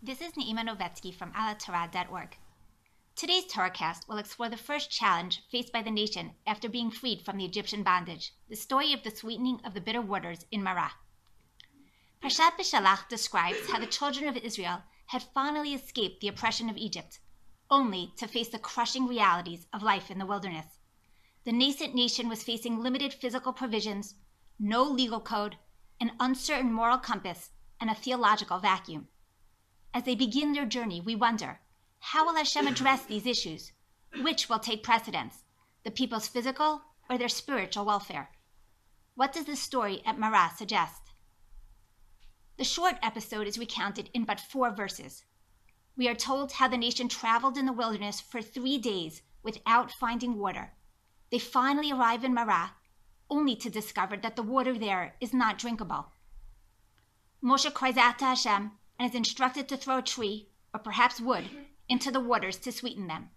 This is Neima Novetsky from al-atara.org. Today's TorahCast will explore the first challenge faced by the nation after being freed from the Egyptian bondage, the story of the sweetening of the bitter waters in Marah. Parshat Beshalach describes how the children of Israel had finally escaped the oppression of Egypt, only to face the crushing realities of life in the wilderness. The nascent nation was facing limited physical provisions, no legal code, an uncertain moral compass, and a theological vacuum. As they begin their journey, we wonder, how will Hashem address these issues? Which will take precedence, the people's physical or their spiritual welfare? What does this story at Marah suggest? The short episode is recounted in but 4 verses. We are told how the nation traveled in the wilderness for 3 days without finding water. They finally arrive in Marah, only to discover that the water there is not drinkable. Moshe cries out to Hashem and is instructed to throw a tree, or perhaps wood, into the waters to sweeten them.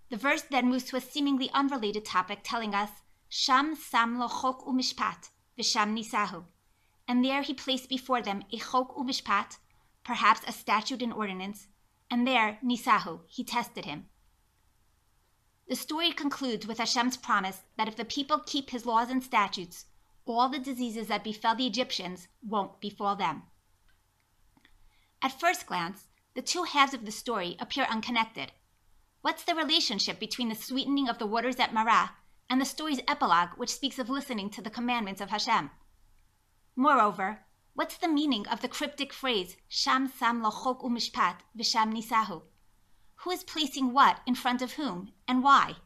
The verse then moves to a seemingly unrelated topic, telling us, Sham sam lo chok u'mishpat, v'sham nisahu. And there he placed before them a chok u'mishpat, perhaps a statute and ordinance, and there, nisahu, he tested him. The story concludes with Hashem's promise that if the people keep his laws and statutes, all the diseases that befell the Egyptians won't befall them. At first glance, the two halves of the story appear unconnected. What's the relationship between the sweetening of the waters at Marah and the story's epilogue, which speaks of listening to the commandments of Hashem? Moreover, what's the meaning of the cryptic phrase, Sham sam lo chok u'mishpat v'sham nisahu? Who is placing what in front of whom, and why?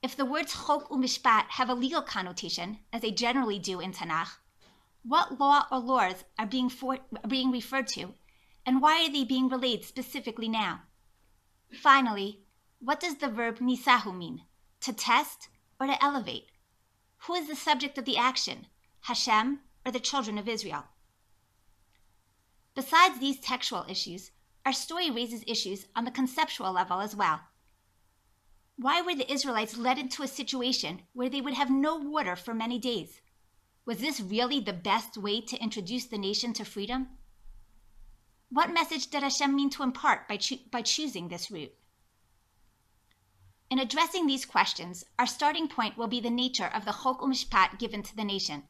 If the words chok u'mishpat have a legal connotation, as they generally do in Tanakh, what law or laws are being referred to, and why are they being relayed specifically now? Finally, what does the verb nisahu mean? To test or to elevate? Who is the subject of the action, Hashem or the children of Israel? Besides these textual issues, our story raises issues on the conceptual level as well. Why were the Israelites led into a situation where they would have no water for many days? Was this really the best way to introduce the nation to freedom? What message did Hashem mean to impart by choosing this route? In addressing these questions, our starting point will be the nature of the chok u'mishpat given to the nation.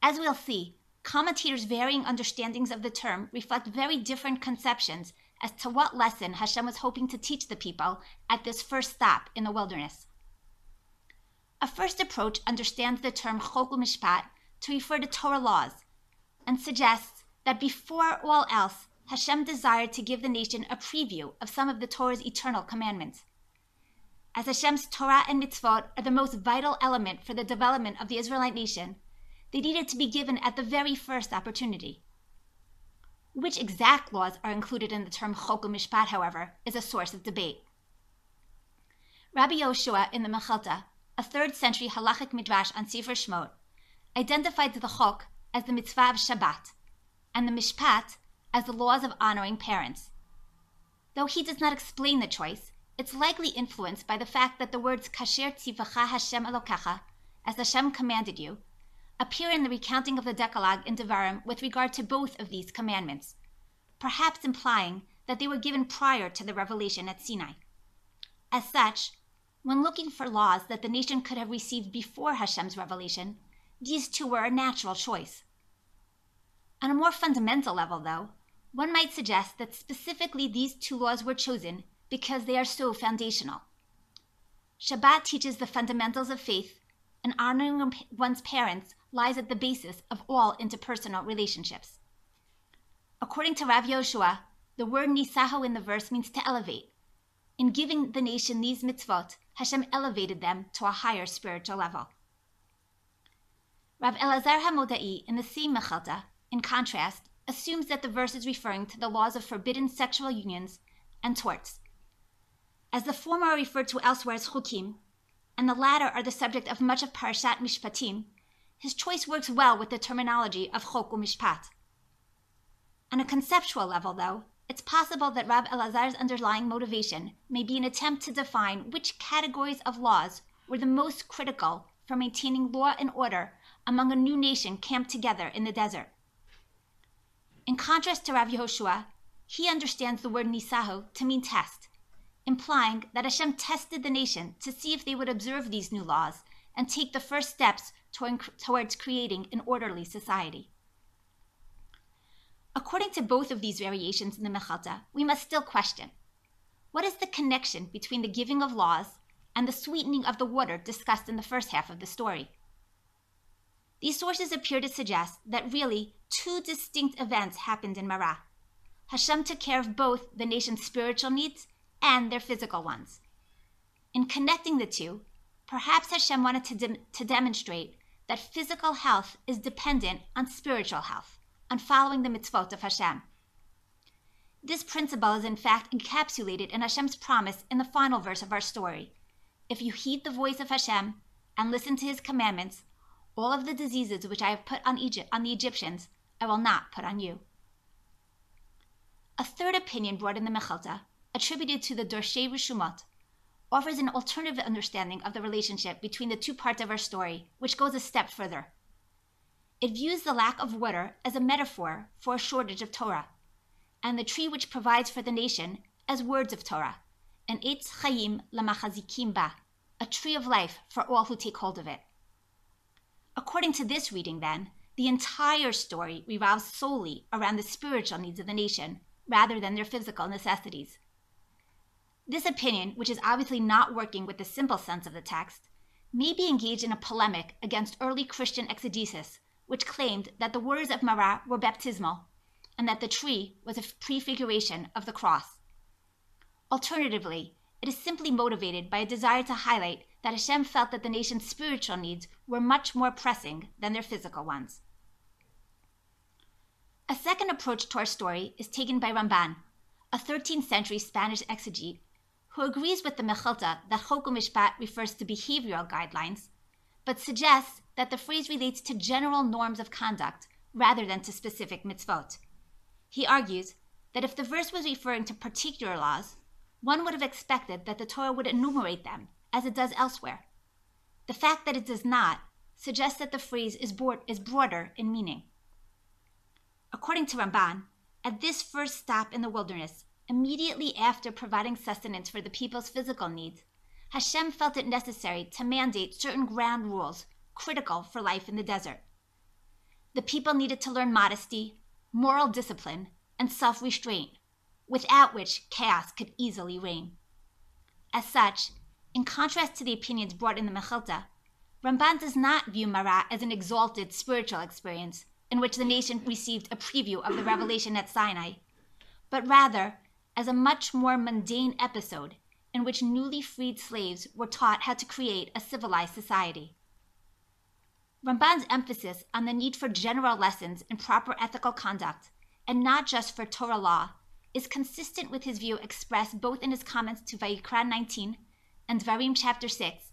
As we'll see, commentators' varying understandings of the term reflect very different conceptions as to what lesson Hashem was hoping to teach the people at this first stop in the wilderness. A first approach understands the term chok u'mishpat to refer to Torah laws, and suggests that before all else, Hashem desired to give the nation a preview of some of the Torah's eternal commandments. As Hashem's Torah and Mitzvot are the most vital element for the development of the Israelite nation, they needed to be given at the very first opportunity. Which exact laws are included in the term chok u'mishpat, however, is a source of debate. Rabbi Yoshua in the Mechilta, a 3rd century halachic midrash on Sefer Shemot, identified the chok as the mitzvah of Shabbat, and the mishpat as the laws of honoring parents. Though he does not explain the choice, it's likely influenced by the fact that the words kasher tzivacha Hashem Elokecha, as Hashem commanded you, appear in the recounting of the Decalogue in Devarim with regard to both of these commandments, perhaps implying that they were given prior to the revelation at Sinai. As such, when looking for laws that the nation could have received before Hashem's revelation, these two were a natural choice. On a more fundamental level, though, one might suggest that specifically these 2 laws were chosen because they are so foundational. Shabbat teaches the fundamentals of faith, and honoring one's parents lies at the basis of all interpersonal relationships. According to Rav Yoshua, the word nisahu in the verse means to elevate. In giving the nation these mitzvot, Hashem elevated them to a higher spiritual level. Rav Elazar HaModai in the same Mechilta, in contrast, assumes that the verse is referring to the laws of forbidden sexual unions and torts. As the former are referred to elsewhere as chukim, and the latter are the subject of much of Parashat Mishpatim, his choice works well with the terminology of chok u'mishpat. On a conceptual level, though, it's possible that Rav Elazar's underlying motivation may be an attempt to define which categories of laws were the most critical for maintaining law and order among a new nation camped together in the desert. In contrast to Rav Yehoshua, he understands the word nisahu to mean test, implying that Hashem tested the nation to see if they would observe these new laws and take the first steps towards creating an orderly society. According to both of these variations in the Mechilta, we must still question, what is the connection between the giving of laws and the sweetening of the water discussed in the first half of the story? These sources appear to suggest that really two distinct events happened in Marah. Hashem took care of both the nation's spiritual needs and their physical ones. In connecting the two, perhaps Hashem wanted to demonstrate that physical health is dependent on spiritual health, on following the mitzvot of Hashem. This principle is in fact encapsulated in Hashem's promise in the final verse of our story. If you heed the voice of Hashem and listen to his commandments, all of the diseases which I have put on the Egyptians, I will not put on you. A third opinion brought in the Mechilta, attributed to the Dorshei Rishumot, offers an alternative understanding of the relationship between the two parts of our story, which goes a step further. It views the lack of water as a metaphor for a shortage of Torah, and the tree which provides for the nation as words of Torah, an Eitz Chaim Lamachazikim Ba, a tree of life for all who take hold of it. According to this reading, then, the entire story revolves solely around the spiritual needs of the nation, rather than their physical necessities. This opinion, which is obviously not working with the simple sense of the text, may be engaged in a polemic against early Christian exegesis, which claimed that the waters of Marah were baptismal, and that the tree was a prefiguration of the cross. Alternatively, it is simply motivated by a desire to highlight that Hashem felt that the nation's spiritual needs were much more pressing than their physical ones. A second approach to our story is taken by Ramban, a 13th century Spanish exegete, who agrees with the Mechilta that Chok u'Mishpat refers to behavioral guidelines, but suggests that the phrase relates to general norms of conduct rather than to specific mitzvot. He argues that if the verse was referring to particular laws, one would have expected that the Torah would enumerate them, as it does elsewhere. The fact that it does not suggests that the phrase is broader in meaning. According to Ramban, at this first stop in the wilderness, immediately after providing sustenance for the people's physical needs, Hashem felt it necessary to mandate certain ground rules critical for life in the desert. The people needed to learn modesty, moral discipline, and self-restraint, without which chaos could easily reign. As such, in contrast to the opinions brought in the Mechilta, Ramban does not view Marah as an exalted spiritual experience in which the nation received a preview of the revelation at Sinai, but rather as a much more mundane episode in which newly freed slaves were taught how to create a civilized society. Ramban's emphasis on the need for general lessons in proper ethical conduct, and not just for Torah law, is consistent with his view expressed both in his comments to Vayikra 19 and Dvarim chapter 6,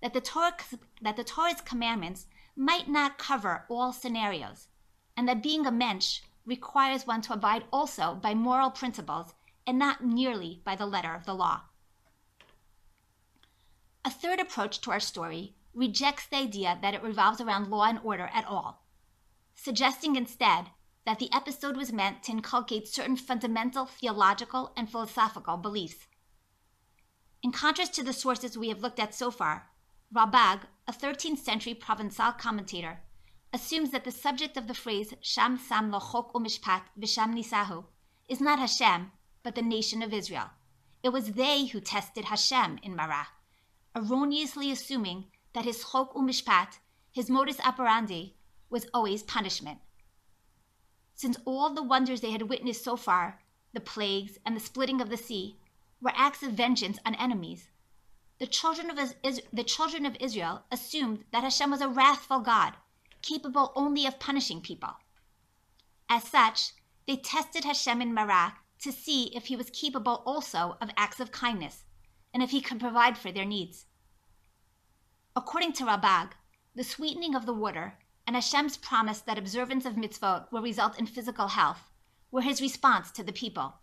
that the Torah's commandments might not cover all scenarios, and that being a mensch requires one to abide also by moral principles and not merely by the letter of the law. A third approach to our story rejects the idea that it revolves around law and order at all, suggesting instead that the episode was meant to inculcate certain fundamental theological and philosophical beliefs. In contrast to the sources we have looked at so far, Ralbag, a 13th century Provençal commentator, assumes that the subject of the phrase Sham Sam Lo Chok u'Mishpat V'Sham Nisahu is not Hashem, but the nation of Israel. It was they who tested Hashem in Marah, erroneously assuming that his Chok u'Mishpat, his modus operandi, was always punishment. Since all the wonders they had witnessed so far, the plagues and the splitting of the sea, were acts of vengeance on enemies, the children of Israel assumed that Hashem was a wrathful God, capable only of punishing people. As such, they tested Hashem in Marah to see if he was capable also of acts of kindness, and if he could provide for their needs. According to Ralbag, the sweetening of the water and Hashem's promise that observance of mitzvot will result in physical health were his response to the people.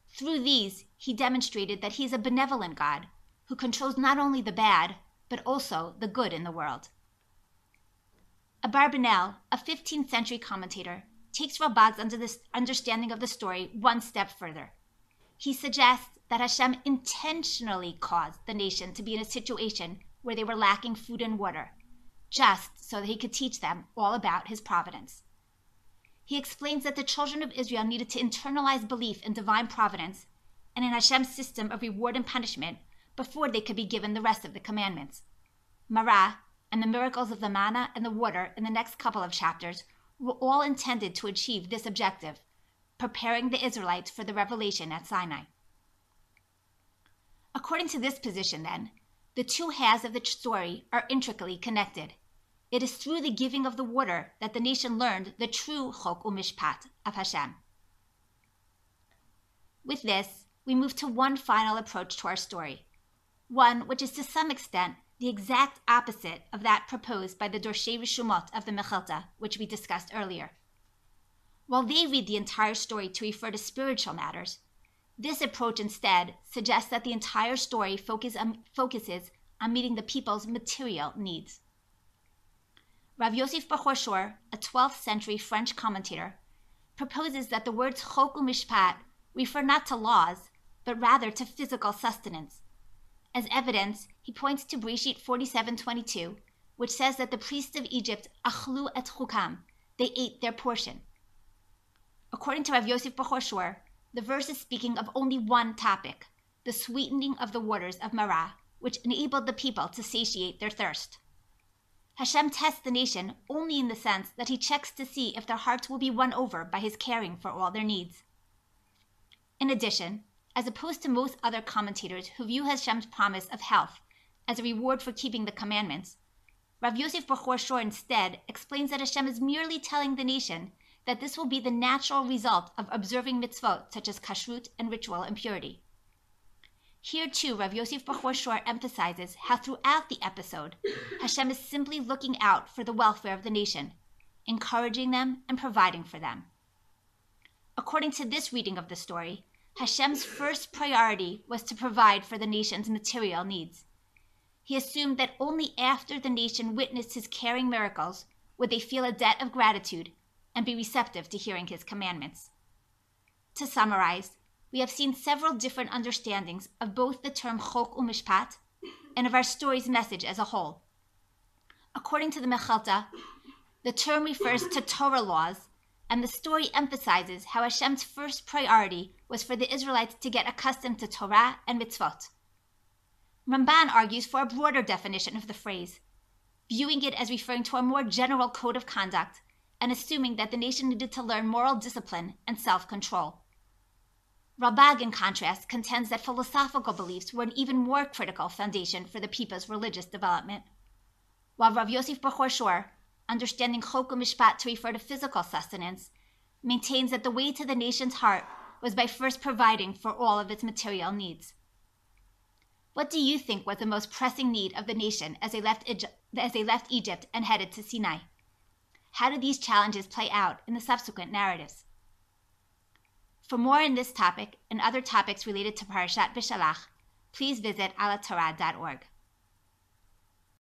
Through these, he demonstrated that he is a benevolent God who controls not only the bad, but also the good in the world. Abarbanel, a 15th century commentator, takes Rabag's understanding of the story one step further. He suggests that Hashem intentionally caused the nation to be in a situation where they were lacking food and water, just so that he could teach them all about his providence. He explains that the children of Israel needed to internalize belief in divine providence and in Hashem's system of reward and punishment before they could be given the rest of the commandments. Marah and the miracles of the manna and the water in the next couple of chapters were all intended to achieve this objective, preparing the Israelites for the revelation at Sinai. According to this position, then, the two halves of the story are intricately connected. It is through the giving of the water that the nation learned the true Chok u'Mishpat of Hashem. With this, we move to one final approach to our story, one which is to some extent the exact opposite of that proposed by the Dorshei Rishumot of the Mechilta, which we discussed earlier. While they read the entire story to refer to spiritual matters, this approach instead suggests that the entire story focuses on meeting the people's material needs. Rav Yosef Bachor Shor, a 12th century French commentator, proposes that the words Chok u'Mishpat refer not to laws, but rather to physical sustenance. As evidence, he points to Breshit 47:22, which says that the priests of Egypt achlu et chukam, they ate their portion. According to Rav Yosef Bachor Shor, the verse is speaking of only one topic, the sweetening of the waters of Marah, which enabled the people to satiate their thirst. Hashem tests the nation only in the sense that he checks to see if their hearts will be won over by his caring for all their needs. In addition, as opposed to most other commentators who view Hashem's promise of health as a reward for keeping the commandments, Rav Yosef Bachor Shor instead explains that Hashem is merely telling the nation that this will be the natural result of observing mitzvot such as kashrut and ritual impurity. Here too, Rav Yosef Bachor Shor emphasizes how throughout the episode, Hashem is simply looking out for the welfare of the nation, encouraging them and providing for them. According to this reading of the story, Hashem's first priority was to provide for the nation's material needs. He assumed that only after the nation witnessed his caring miracles would they feel a debt of gratitude and be receptive to hearing his commandments. To summarize, we have seen several different understandings of both the term Chok u'Mishpat and of our story's message as a whole. According to the Mechilta, the term refers to Torah laws, and the story emphasizes how Hashem's first priority was for the Israelites to get accustomed to Torah and Mitzvot. Ramban argues for a broader definition of the phrase, viewing it as referring to a more general code of conduct and assuming that the nation needed to learn moral discipline and self-control. Rabag, in contrast, contends that philosophical beliefs were an even more critical foundation for the people's religious development, while Rav Yosef Bachor Shor, understanding Chok u'Mishpat to refer to physical sustenance, maintains that the way to the nation's heart was by first providing for all of its material needs. What do you think was the most pressing need of the nation as they left Egypt and headed to Sinai? How did these challenges play out in the subsequent narratives? For more on this topic and other topics related to Parashat Bishalach, please visit al-atara.org.